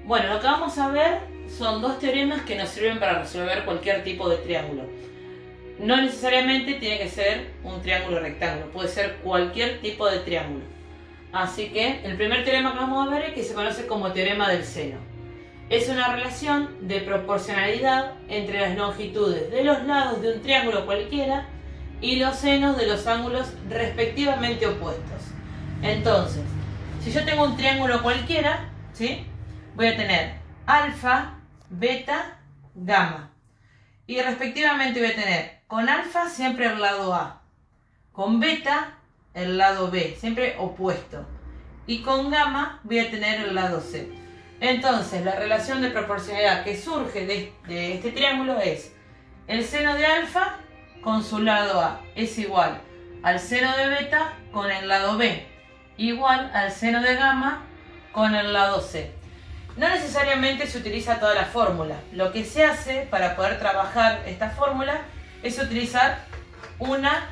Bueno, lo que vamos a ver son dos teoremas que nos sirven para resolver cualquier tipo de triángulo. No necesariamente tiene que ser un triángulo rectángulo, puede ser cualquier tipo de triángulo. Así que el primer teorema que vamos a ver es que se conoce como teorema del seno. Es una relación de proporcionalidad entre las longitudes de los lados de un triángulo cualquiera y los senos de los ángulos respectivamente opuestos. Entonces, si yo tengo un triángulo cualquiera, ¿sí?, voy a tener alfa, beta, gamma. Y respectivamente voy a tener con alfa siempre el lado A, con beta el lado B, siempre opuesto. Y con gamma voy a tener el lado C. Entonces, la relación de proporcionalidad que surge de este triángulo es el seno de alfa con su lado A es igual al seno de beta con el lado B, igual al seno de gamma con el lado C. No necesariamente se utiliza toda la fórmula. Lo que se hace para poder trabajar esta fórmula es utilizar una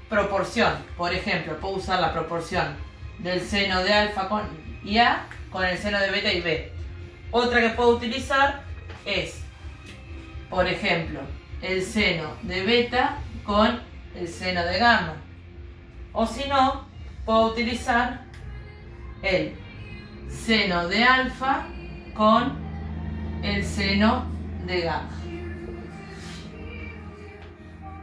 proporción. Por ejemplo, puedo usar la proporción del seno de alfa y A con el seno de beta y B. Otra que puedo utilizar es, por ejemplo, el seno de beta con el seno de gamma. O si no, puedo utilizar el seno de alfa con el seno de gamma.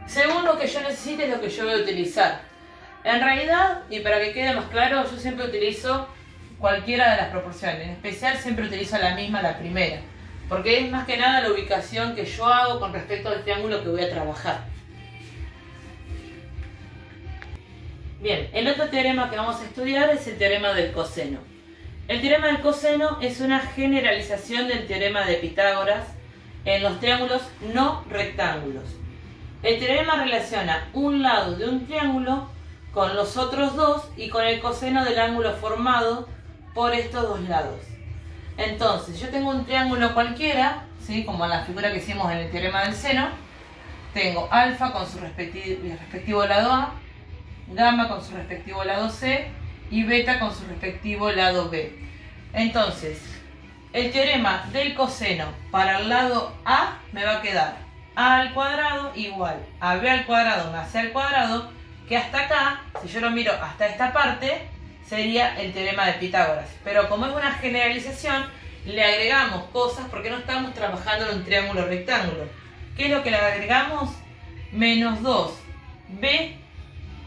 Según lo que yo necesite es lo que yo voy a utilizar. En realidad, y para que quede más claro, yo siempre utilizo cualquiera de las proporciones. En especial siempre utilizo la misma, la primera, porque es más que nada la ubicación que yo hago con respecto al triángulo que voy a trabajar. Bien, el otro teorema que vamos a estudiar es el teorema del coseno. El teorema del coseno es una generalización del teorema de Pitágoras en los triángulos no rectángulos. El teorema relaciona un lado de un triángulo con los otros dos y con el coseno del ángulo formado por estos dos lados. Entonces, yo tengo un triángulo cualquiera, ¿sí?, como en la figura que hicimos en el teorema del seno. Tengo alfa con su respectivo lado A, gamma con su respectivo lado C y beta con su respectivo lado B. Entonces, el teorema del coseno para el lado A me va a quedar A al cuadrado igual a B al cuadrado más C al cuadrado, que hasta acá, si yo lo miro hasta esta parte, sería el teorema de Pitágoras. Pero como es una generalización, le agregamos cosas porque no estamos trabajando en un triángulo rectángulo. ¿Qué es lo que le agregamos? Menos 2B,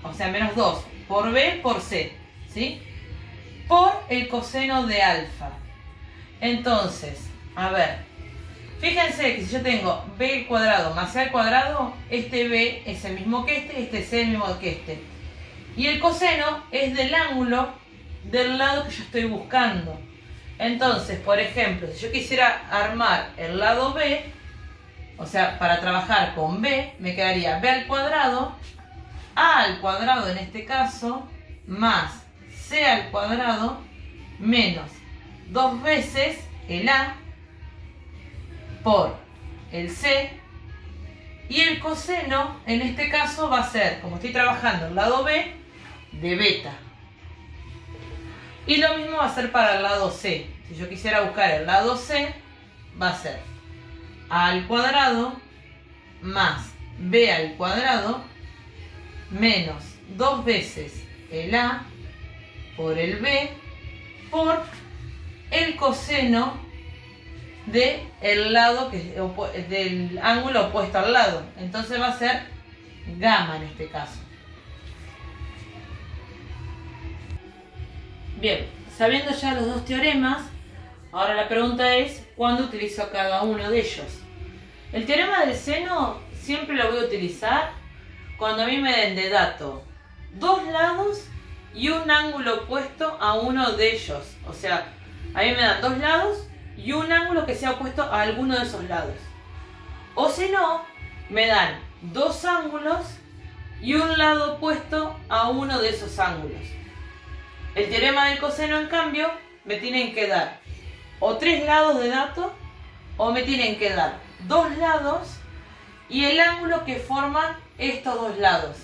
o sea, menos 2 por B por C, ¿sí?, por el coseno de alfa. Entonces, a ver, fíjense que si yo tengo B al cuadrado más C al cuadrado, este B es el mismo que este C es el mismo que este. Y el coseno es del ángulo del lado que yo estoy buscando. Entonces, por ejemplo, si yo quisiera armar el lado B, o sea, para trabajar con B, me quedaría B al cuadrado, A al cuadrado en este caso, más C al cuadrado, menos 2 veces el A por el C, y el coseno en este caso va a ser, como estoy trabajando el lado B, de beta. Y lo mismo va a ser para el lado C. Si yo quisiera buscar el lado C, va a ser A al cuadrado más B al cuadrado menos 2 veces el A por el B por el coseno del lado del ángulo opuesto al lado. Entonces va a ser gamma en este caso. Bien, sabiendo ya los dos teoremas, ahora la pregunta es ¿cuándo utilizo cada uno de ellos? El teorema del seno siempre lo voy a utilizar cuando a mí me den de dato dos lados y un ángulo opuesto a uno de ellos. O sea, a mí me dan dos lados y un ángulo que sea opuesto a alguno de esos lados. O si no, me dan dos ángulos y un lado opuesto a uno de esos ángulos. El teorema del coseno, en cambio, me tienen que dar o tres lados de dato o me tienen que dar dos lados y el ángulo que forman estos dos lados.